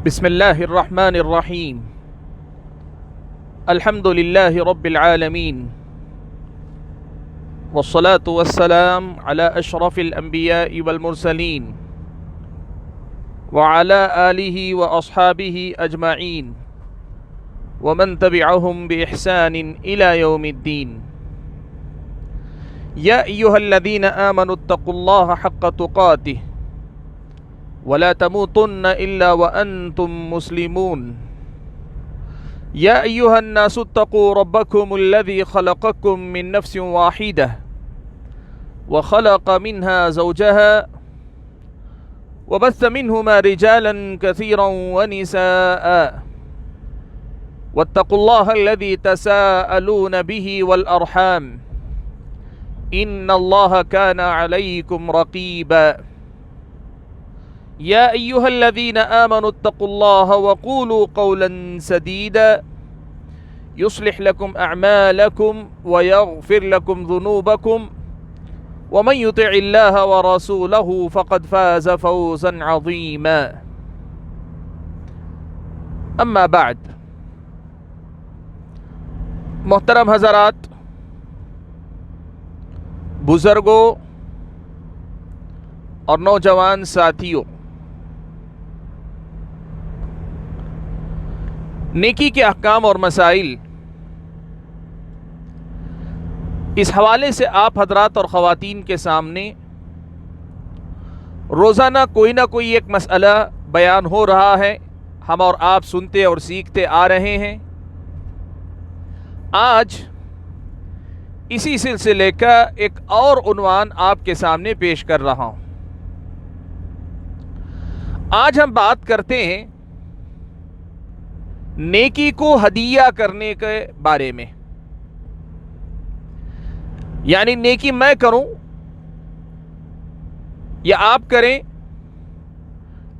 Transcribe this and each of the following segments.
بسم الله الرحمن الرحيم. الحمد لله رب العالمين، والصلاة والسلام على أشرف الأنبياء والمرسلين وعلى آله وأصحابه أجمعين ومن تبعهم بإحسان إلى يوم الدين. يا أيها الذين آمنوا اتقوا الله حق تقاته ولا تموتن إلا وأنتم مسلمون. يا أيها الناس اتقوا ربكم الذي خلقكم من نفس واحدة وخلق منها زوجها وبث منهما رجالا كثيرا ونساء واتقوا الله الذي تساءلون به والأرحام إن الله كان عليكم رقيبا. يا أيها الذين آمنوا اتقوا الله وقولوا قولا سديدا يصلح لكم أعمالكم ويغفر لكم ذنوبكم ومن يطع الله ورسوله فقد فاز فوزا عظيما. أما بعد، محترم حضرات، بزرگوں اور نوجوان ساتھیوں، نیکی کے احکام اور مسائل، اس حوالے سے آپ حضرات اور خواتین کے سامنے روزانہ کوئی نہ کوئی ایک مسئلہ بیان ہو رہا ہے، ہم اور آپ سنتے اور سیکھتے آ رہے ہیں۔ آج اسی سلسلے کا ایک اور عنوان آپ کے سامنے پیش کر رہا ہوں۔ آج ہم بات کرتے ہیں نیکی کو ہدیہ کرنے کے بارے میں، یعنی نیکی میں کروں یا آپ کریں،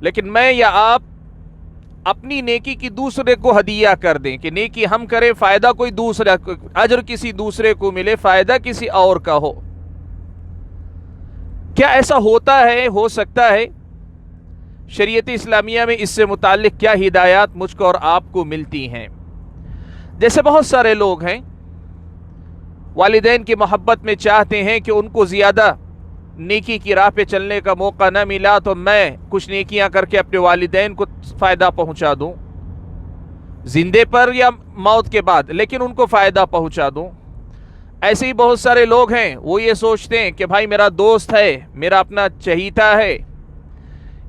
لیکن میں یا آپ اپنی نیکی کی دوسرے کو ہدیہ کر دیں کہ نیکی ہم کریں، فائدہ کوئی دوسرا، اجر کسی دوسرے کو ملے، فائدہ کسی اور کا ہو۔ کیا ایسا ہوتا ہے، ہو سکتا ہے؟ شریعت اسلامیہ میں اس سے متعلق کیا ہدایات مجھ کو اور آپ کو ملتی ہیں؟ جیسے بہت سارے لوگ ہیں والدین کی محبت میں چاہتے ہیں کہ ان کو زیادہ نیکی کی راہ پہ چلنے کا موقع نہ ملا تو میں کچھ نیکیاں کر کے اپنے والدین کو فائدہ پہنچا دوں، زندے پر یا موت کے بعد، لیکن ان کو فائدہ پہنچا دوں۔ ایسے ہی بہت سارے لوگ ہیں، وہ یہ سوچتے ہیں کہ بھائی میرا دوست ہے، میرا اپنا چہیتا ہے،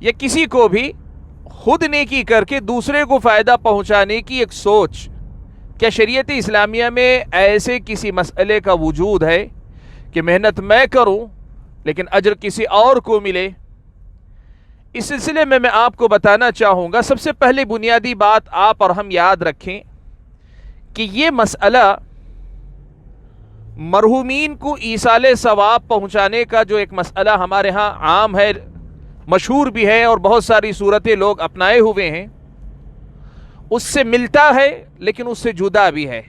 یا کسی کو بھی خود نیکی کر کے دوسرے کو فائدہ پہنچانے کی ایک سوچ۔ کیا شریعت اسلامیہ میں ایسے کسی مسئلے کا وجود ہے کہ محنت میں کروں لیکن اجر کسی اور کو ملے؟ اس سلسلے میں آپ کو بتانا چاہوں گا، سب سے پہلے بنیادی بات آپ اور ہم یاد رکھیں کہ یہ مسئلہ مرحومین کو ایصال ثواب پہنچانے کا جو ایک مسئلہ ہمارے ہاں عام ہے، مشہور بھی ہے اور بہت ساری صورتیں لوگ اپنائے ہوئے ہیں، اس سے ملتا ہے لیکن اس سے جدا بھی ہے۔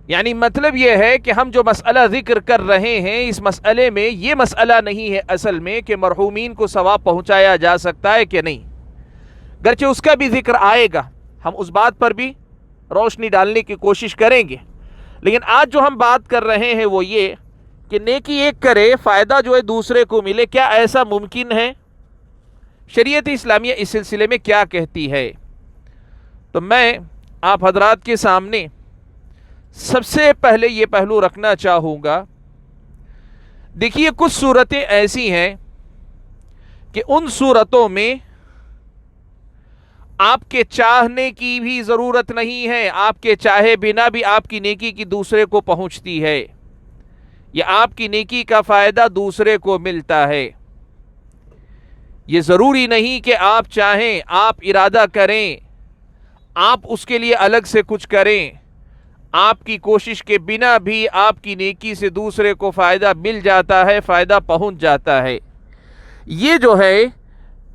یعنی مطلب یہ ہے کہ ہم جو مسئلہ ذکر کر رہے ہیں، اس مسئلے میں یہ مسئلہ نہیں ہے اصل میں کہ مرحومین کو ثواب پہنچایا جا سکتا ہے کہ نہیں، گرچہ اس کا بھی ذکر آئے گا، ہم اس بات پر بھی روشنی ڈالنے کی کوشش کریں گے۔ لیکن آج جو ہم بات کر رہے ہیں وہ یہ کہ نیکی ایک کرے، فائدہ جو ہے دوسرے کو ملے، کیا ایسا ممکن ہے؟ شریعت اسلامیہ اس سلسلے میں کیا کہتی ہے؟ تو میں آپ حضرات کے سامنے سب سے پہلے یہ پہلو رکھنا چاہوں گا۔ دیکھیے، کچھ صورتیں ایسی ہیں کہ ان صورتوں میں آپ کے چاہنے کی بھی ضرورت نہیں ہے، آپ کے چاہے بنا بھی آپ کی نیکی کی دوسرے کو پہنچتی ہے، یا آپ کی نیکی کا فائدہ دوسرے کو ملتا ہے۔ یہ ضروری نہیں کہ آپ چاہیں، آپ ارادہ کریں، آپ اس کے لیے الگ سے کچھ کریں، آپ کی کوشش کے بنا بھی آپ کی نیکی سے دوسرے کو فائدہ مل جاتا ہے، فائدہ پہنچ جاتا ہے۔ یہ جو ہے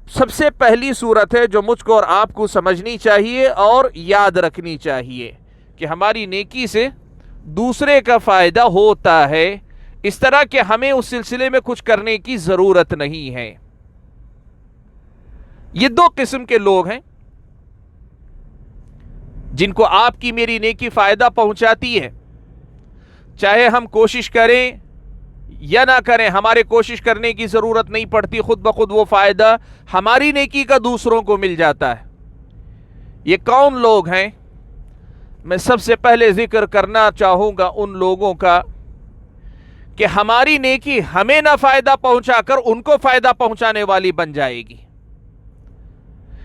سب سے پہلی صورت ہے جو مجھ کو اور آپ کو سمجھنی چاہیے اور یاد رکھنی چاہیے کہ ہماری نیکی سے دوسرے کا فائدہ ہوتا ہے، اس طرح کہ ہمیں اس سلسلے میں کچھ کرنے کی ضرورت نہیں ہے۔ یہ دو قسم کے لوگ ہیں۔ جن کو آپ کی میری نیکی فائدہ پہنچاتی ہے، چاہے ہم کوشش کریں یا نہ کریں، ہمارے کوشش کرنے کی ضرورت نہیں پڑتی، خود بخود وہ فائدہ ہماری نیکی کا دوسروں کو مل جاتا ہے۔ یہ کون لوگ ہیں؟ میں سب سے پہلے ذکر کرنا چاہوں گا ان لوگوں کا کہ ہماری نیکی ہمیں نہ فائدہ پہنچا کر ان کو فائدہ پہنچانے والی بن جائے گی۔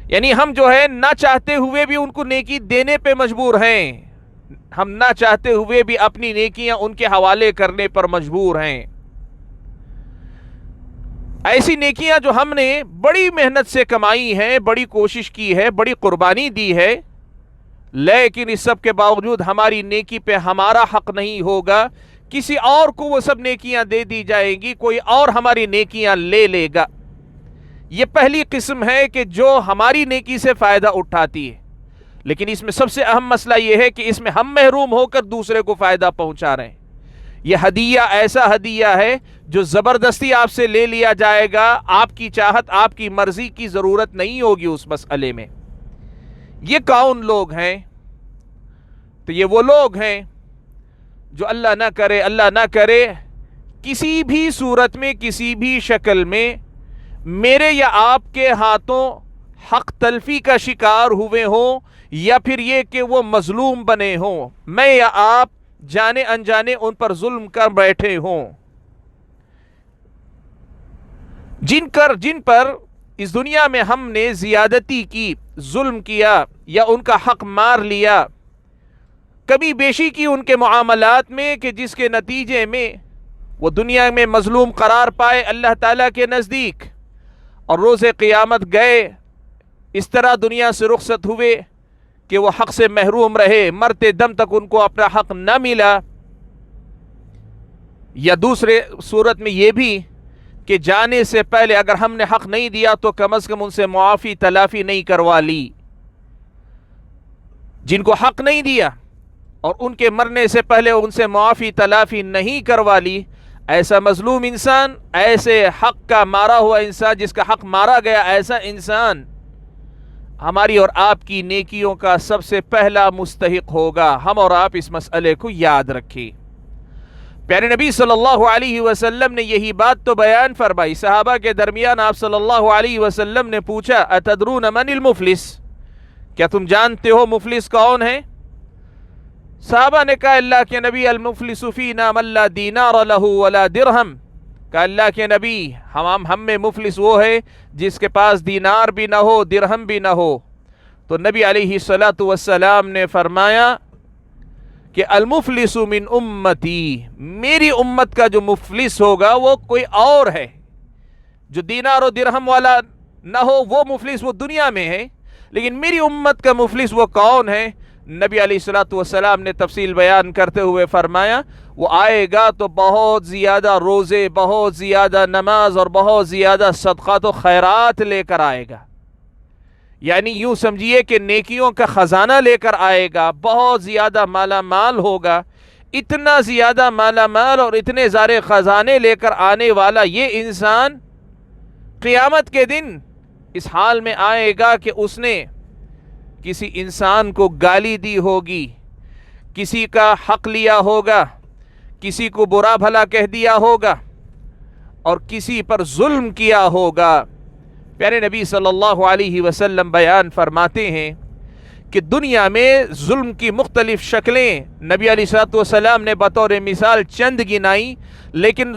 یعنی ہم جو ہے نہ چاہتے ہوئے بھی ان کو نیکی دینے پہ مجبور ہیں، ہم نہ چاہتے ہوئے بھی اپنی نیکیاں ان کے حوالے کرنے پر مجبور ہیں۔ ایسی نیکیاں جو ہم نے بڑی محنت سے کمائی ہیں، بڑی کوشش کی ہے، بڑی قربانی دی ہے، لیکن اس سب کے باوجود ہماری نیکی پہ ہمارا حق نہیں ہوگا، کسی اور کو وہ سب نیکیاں دے دی جائیں گی، کوئی اور ہماری نیکیاں لے لے گا۔ یہ پہلی قسم ہے کہ جو ہماری نیکی سے فائدہ اٹھاتی ہے، لیکن اس میں سب سے اہم مسئلہ یہ ہے کہ اس میں ہم محروم ہو کر دوسرے کو فائدہ پہنچا رہے ہیں۔ یہ ہدیہ ایسا ہدیہ ہے جو زبردستی آپ سے لے لیا جائے گا، آپ کی چاہت، آپ کی مرضی کی ضرورت نہیں ہوگی اس مسئلے میں۔ یہ کون لوگ ہیں؟ تو یہ وہ لوگ ہیں جو اللہ نہ کرے کسی بھی صورت میں، کسی بھی شکل میں میرے یا آپ کے ہاتھوں حق تلفی کا شکار ہوئے ہوں، یا پھر یہ کہ وہ مظلوم بنے ہوں، میں یا آپ جانے انجانے ان پر ظلم کر بیٹھے ہوں، جن پر اس دنیا میں ہم نے زیادتی کی، ظلم کیا یا ان کا حق مار لیا، کبھی بیشی کی ان کے معاملات میں کہ جس کے نتیجے میں وہ دنیا میں مظلوم قرار پائے اللہ تعالیٰ کے نزدیک، اور روز قیامت گئے اس طرح دنیا سے رخصت ہوئے کہ وہ حق سے محروم رہے، مرتے دم تک ان کو اپنا حق نہ ملا۔ یا دوسرے صورت میں یہ بھی کہ جانے سے پہلے اگر ہم نے حق نہیں دیا تو کم از کم ان سے معافی تلافی نہیں کروا لی۔ جن کو حق نہیں دیا اور ان کے مرنے سے پہلے ان سے معافی تلافی نہیں کروا لی، ایسا مظلوم انسان، ایسے حق کا مارا ہوا انسان، جس کا حق مارا گیا، ایسا انسان ہماری اور آپ کی نیکیوں کا سب سے پہلا مستحق ہوگا۔ ہم اور آپ اس مسئلے کو یاد رکھیں۔ پیارے نبی صلی اللہ علیہ وسلم نے یہی بات تو بیان فرمائی۔ صحابہ کے درمیان آپ صلی اللہ علیہ وسلم نے پوچھا، اتدرون من المفلس؟ کیا تم جانتے ہو مفلس کون ہے؟ صحابہ نے کہا اللہ کے نبی، المفلس فینا من لا دینار لہ ولا درہم۔ کہا اللہ کے نبی، ہم میں مفلس وہ ہے جس کے پاس دینار بھی نہ ہو، درہم بھی نہ ہو۔ تو نبی علیہ الصلاۃ والسلام نے فرمایا کہ المفلس من امتی، میری امت کا جو مفلس ہوگا وہ کوئی اور ہے۔ جو دینار و درہم والا نہ ہو وہ مفلس، وہ دنیا میں ہے، لیکن میری امت کا مفلس وہ کون ہے؟ نبی علیہ الصلاۃ والسلام نے تفصیل بیان کرتے ہوئے فرمایا، وہ آئے گا تو بہت زیادہ روزے، بہت زیادہ نماز اور بہت زیادہ صدقات و خیرات لے کر آئے گا۔ یعنی یوں سمجھیے کہ نیکیوں کا خزانہ لے کر آئے گا، بہت زیادہ مالا مال ہوگا۔ اتنا زیادہ مالا مال اور اتنے سارے خزانے لے کر آنے والا یہ انسان قیامت کے دن اس حال میں آئے گا کہ اس نے کسی انسان کو گالی دی ہوگی، کسی کا حق لیا ہوگا، کسی کو برا بھلا کہہ دیا ہوگا اور کسی پر ظلم کیا ہوگا۔ پیارے نبی صلی اللہ علیہ وسلم بیان فرماتے ہیں کہ دنیا میں ظلم کی مختلف شکلیں نبی علیہ الصلوۃ والسلام نے بطور مثال چند گنائی، لیکن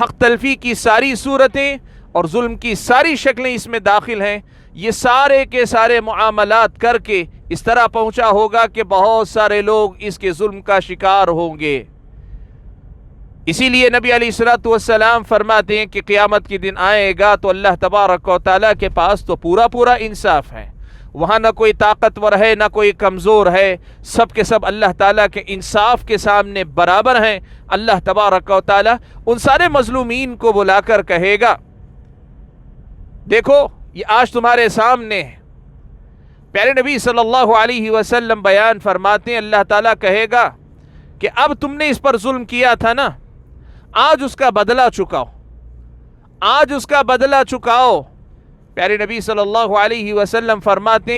حق تلفی کی ساری صورتیں اور ظلم کی ساری شکلیں اس میں داخل ہیں۔ یہ سارے کے سارے معاملات کر کے اس طرح پہنچا ہوگا کہ بہت سارے لوگ اس کے ظلم کا شکار ہوں گے۔ اسی لیے نبی علیہ الصلوۃ والسلام فرماتے ہیں کہ قیامت کے دن آئے گا تو اللہ تبارک و تعالیٰ کے پاس تو پورا انصاف ہے، وہاں نہ کوئی طاقتور ہے نہ کوئی کمزور ہے، سب کے سب اللہ تعالیٰ کے انصاف کے سامنے برابر ہیں۔ اللہ تبارک و تعالیٰ ان سارے مظلومین کو بلا کر کہے گا، دیکھو یہ آج تمہارے سامنے ہے۔ پیارے نبی صلی اللہ علیہ وسلم بیان فرماتے ہیں اللہ تعالیٰ کہے گا کہ اب تم نے اس پر ظلم کیا تھا نا، آج اس کا بدلہ چکاؤ، آج اس کا بدلہ چکاؤ۔ پیارے نبی صلی اللہ علیہ وسلم فرماتے ہیں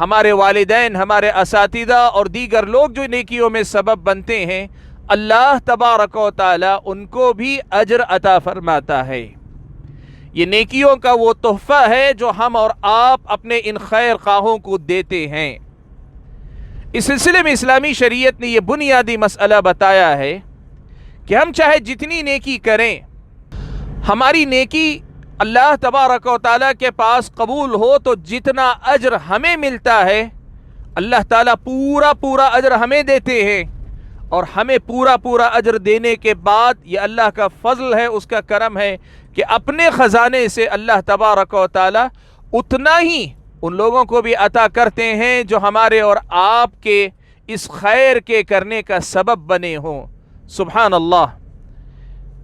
ہمارے والدین، ہمارے اساتذہ اور دیگر لوگ جو نیکیوں میں سبب بنتے ہیں، اللہ تبارک و تعالی ان کو بھی اجر عطا فرماتا ہے۔ یہ نیکیوں کا وہ تحفہ ہے جو ہم اور آپ اپنے ان خیر خواہوں کو دیتے ہیں۔ اس سلسلے میں اسلامی شریعت نے یہ بنیادی مسئلہ بتایا ہے کہ ہم چاہے جتنی نیکی کریں، ہماری نیکی اللہ تبارک و تعالیٰ کے پاس قبول ہو تو جتنا اجر ہمیں ملتا ہے، اللہ تعالیٰ پورا اجر ہمیں دیتے ہیں، اور ہمیں پورا اجر دینے کے بعد یہ اللہ کا فضل ہے، اس کا کرم ہے کہ اپنے خزانے سے اللہ تبارک و تعالیٰ اتنا ہی ان لوگوں کو بھی عطا کرتے ہیں جو ہمارے اور آپ کے اس خیر کے کرنے کا سبب بنے ہوں۔ سبحان اللہ۔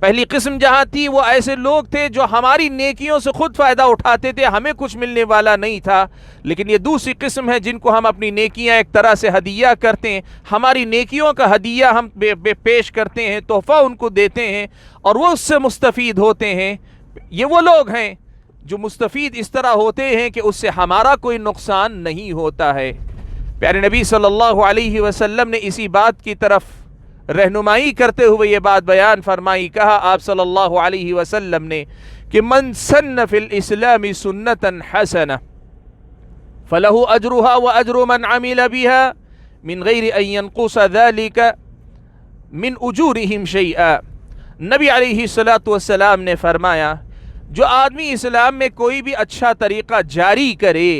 پہلی قسم جہاں تھی وہ ایسے لوگ تھے جو ہماری نیکیوں سے خود فائدہ اٹھاتے تھے، ہمیں کچھ ملنے والا نہیں تھا، لیکن یہ دوسری قسم ہے جن کو ہم اپنی نیکیاں ایک طرح سے ہدیہ کرتے ہیں، ہماری نیکیوں کا ہدیہ ہم پیش کرتے ہیں، تحفہ ان کو دیتے ہیں اور وہ اس سے مستفید ہوتے ہیں۔ یہ وہ لوگ ہیں جو مستفید اس طرح ہوتے ہیں کہ اس سے ہمارا کوئی نقصان نہیں ہوتا ہے۔ پیارے نبی صلی اللہ علیہ وسلم نے اسی بات کی طرف رہنمائی کرتے ہوئے یہ بات بیان فرمائی، کہا آپ صلی اللہ علیہ وسلم نے کہ من سن فی الاسلام سنتا حسنہ فلہ اجرها واجر من عمل بها من غیر ان ينقص ذلك من اجورهم شیئا۔ نبی علیہ السلام نے فرمایا، جو آدمی اسلام میں کوئی بھی اچھا طریقہ جاری کرے،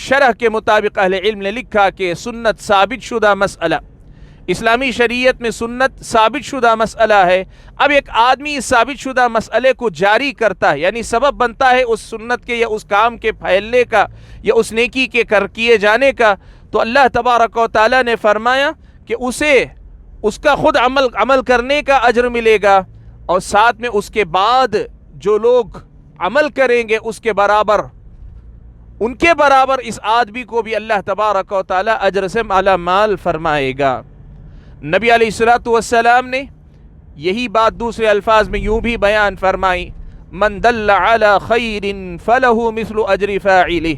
شرح کے مطابق اہل علم نے لکھا کہ سنت ثابت شدہ مسئلہ، اسلامی شریعت میں سنت ثابت شدہ مسئلہ ہے۔ اب ایک آدمی اس ثابت شدہ مسئلے کو جاری کرتا ہے، یعنی سبب بنتا ہے اس سنت کے یا اس کام کے پھیلنے کا یا اس نیکی کے کیے جانے کا، تو اللہ تبارک و تعالیٰ نے فرمایا کہ اسے اس کا خود عمل کرنے کا اجر ملے گا، اور ساتھ میں اس کے بعد جو لوگ عمل کریں گے اس کے برابر، ان کے برابر اس آدمی کو بھی اللہ تبارک و تعالیٰ اجر سے مالا مال فرمائے گا۔ نبی علیہ السلام نے یہی بات دوسرے الفاظ میں یوں بھی بیان فرمائی، من دل علی خیر فلہ مثل اجر فاعلہ۔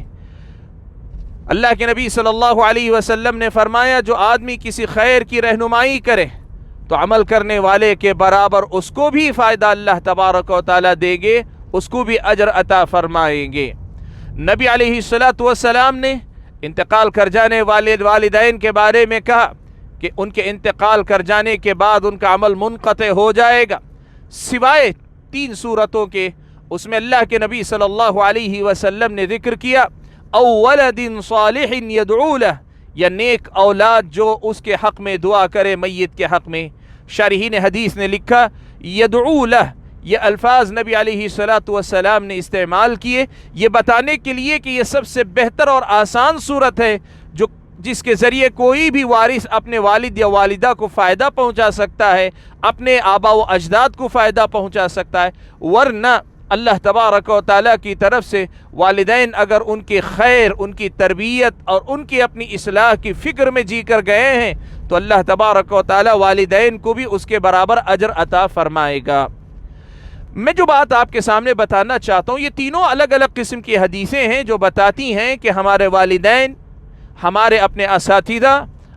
اللہ کے نبی صلی اللہ علیہ وسلم نے فرمایا، جو آدمی کسی خیر کی رہنمائی کرے تو عمل کرنے والے کے برابر اس کو بھی فائدہ اللہ تبارک و تعالیٰ دیں گے، اس کو بھی اجر عطا فرمائیں گے۔ نبی علیہ السلام نے انتقال کر جانے والے والدین کے بارے میں کہا کہ ان کے انتقال کر جانے کے بعد ان کا عمل منقطع ہو جائے گا، سوائے 3 صورتوں کے۔ اس میں اللہ کے نبی صلی اللہ علیہ وسلم نے ذکر کیا، او ولد صالح یدعو لہ، یا نیک اولاد جو اس کے حق میں دعا کرے، میت کے حق میں۔ شارحین حدیث نے لکھا یدعو لہ، یہ الفاظ نبی علیہ السلام نے استعمال کیے یہ بتانے کے لیے کہ یہ سب سے بہتر اور آسان صورت ہے جس کے ذریعے کوئی بھی وارث اپنے والد یا والدہ کو فائدہ پہنچا سکتا ہے، اپنے آبا و اجداد کو فائدہ پہنچا سکتا ہے۔ ورنہ اللہ تبارک و تعالیٰ کی طرف سے والدین اگر ان کی خیر، ان کی تربیت اور ان کی اپنی اصلاح کی فکر میں جی کر گئے ہیں تو اللہ تبارک و تعالیٰ والدین کو بھی اس کے برابر اجر عطا فرمائے گا۔ میں جو بات آپ کے سامنے بتانا چاہتا ہوں، یہ تینوں الگ الگ قسم کی حدیثیں ہیں جو بتاتی ہیں کہ ہمارے والدین، ہمارے اپنے اساتذہ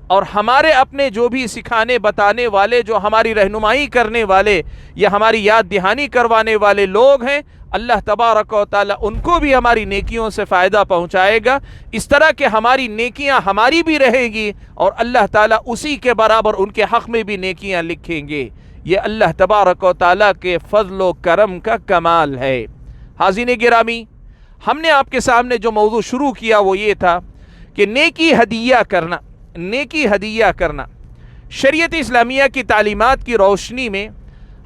اور ہمارے اپنے جو بھی سکھانے بتانے والے، جو ہماری رہنمائی کرنے والے یا ہماری یاد دہانی کروانے والے لوگ ہیں، اللہ تبارک و تعالیٰ ان کو بھی ہماری نیکیوں سے فائدہ پہنچائے گا، اس طرح کہ ہماری نیکیاں ہماری بھی رہیں گی اور اللہ تعالیٰ اسی کے برابر ان کے حق میں بھی نیکیاں لکھیں گے۔ یہ اللہ تبارک و تعالیٰ کے فضل و کرم کا کمال ہے۔ حاضرین گرامی، ہم نے آپ کے سامنے جو موضوع شروع کیا وہ یہ تھا کہ نیکی ہدیہ کرنا، نیکی ہدیہ کرنا۔ شریعت اسلامیہ کی تعلیمات کی روشنی میں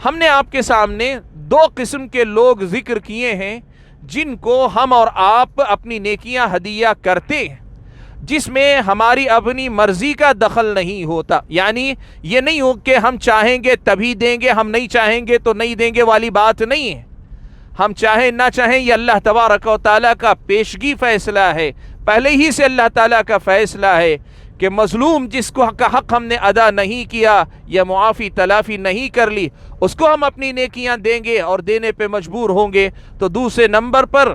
ہم نے آپ کے سامنے 2 قسم کے لوگ ذکر کیے ہیں جن کو ہم اور آپ اپنی نیکیاں ہدیہ کرتے ہیں، جس میں ہماری اپنی مرضی کا دخل نہیں ہوتا، یعنی یہ نہیں ہو کہ ہم چاہیں گے تبھی دیں گے، ہم نہیں چاہیں گے تو نہیں دیں گے والی بات نہیں ہے۔ ہم چاہیں نہ چاہیں یہ اللہ تبارک و تعالیٰ کا پیشگی فیصلہ ہے، پہلے ہی سے اللہ تعالیٰ کا فیصلہ ہے کہ مظلوم جس کو کا حق ہم نے ادا نہیں کیا یا معافی تلافی نہیں کر لی، اس کو ہم اپنی نیکیاں دیں گے اور دینے پہ مجبور ہوں گے۔ تو دوسرے نمبر پر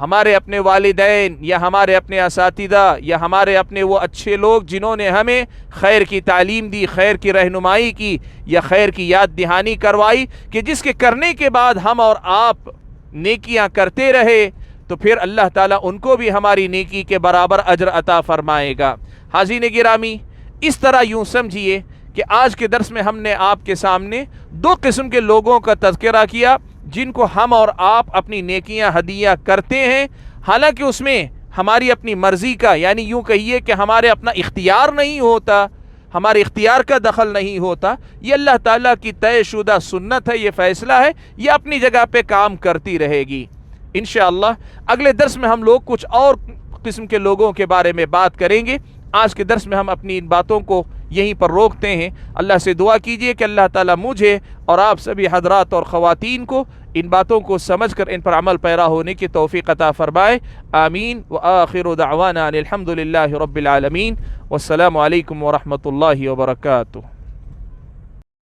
ہمارے اپنے والدین یا ہمارے اپنے اساتذہ یا ہمارے اپنے وہ اچھے لوگ جنہوں نے ہمیں خیر کی تعلیم دی، خیر کی رہنمائی کی یا خیر کی یاد دہانی کروائی، کہ جس کے کرنے کے بعد ہم اور آپ نیکیاں کرتے رہے تو پھر اللہ تعالیٰ ان کو بھی ہماری نیکی کے برابر اجر عطا فرمائے گا۔ حاضرین گرامی، اس طرح یوں سمجھیے کہ آج کے درس میں ہم نے آپ کے سامنے دو قسم کے لوگوں کا تذکرہ کیا جن کو ہم اور آپ اپنی نیکیاں ہدیہ کرتے ہیں، حالانکہ اس میں ہماری اپنی مرضی کا، یعنی یوں کہیے کہ ہمارے اپنا اختیار نہیں ہوتا، ہمارے اختیار کا دخل نہیں ہوتا، یہ اللہ تعالیٰ کی طے شدہ سنت ہے، یہ فیصلہ ہے، یہ اپنی جگہ پہ کام کرتی رہے گی۔ انشاءاللہ اگلے درس میں ہم لوگ کچھ اور قسم کے لوگوں کے بارے میں بات کریں گے۔ آج کے درس میں ہم اپنی ان باتوں کو یہیں پر روکتے ہیں۔ اللہ سے دعا کیجئے کہ اللہ تعالیٰ مجھے اور آپ سبھی حضرات اور خواتین کو ان باتوں کو سمجھ کر ان پر عمل پیرا ہونے کی توفیق عطا فرمائے۔ آمین۔ وآخر دعوانا ان الحمد للہ رب العالمین، والسلام علیکم ورحمۃ اللہ وبرکاتہ۔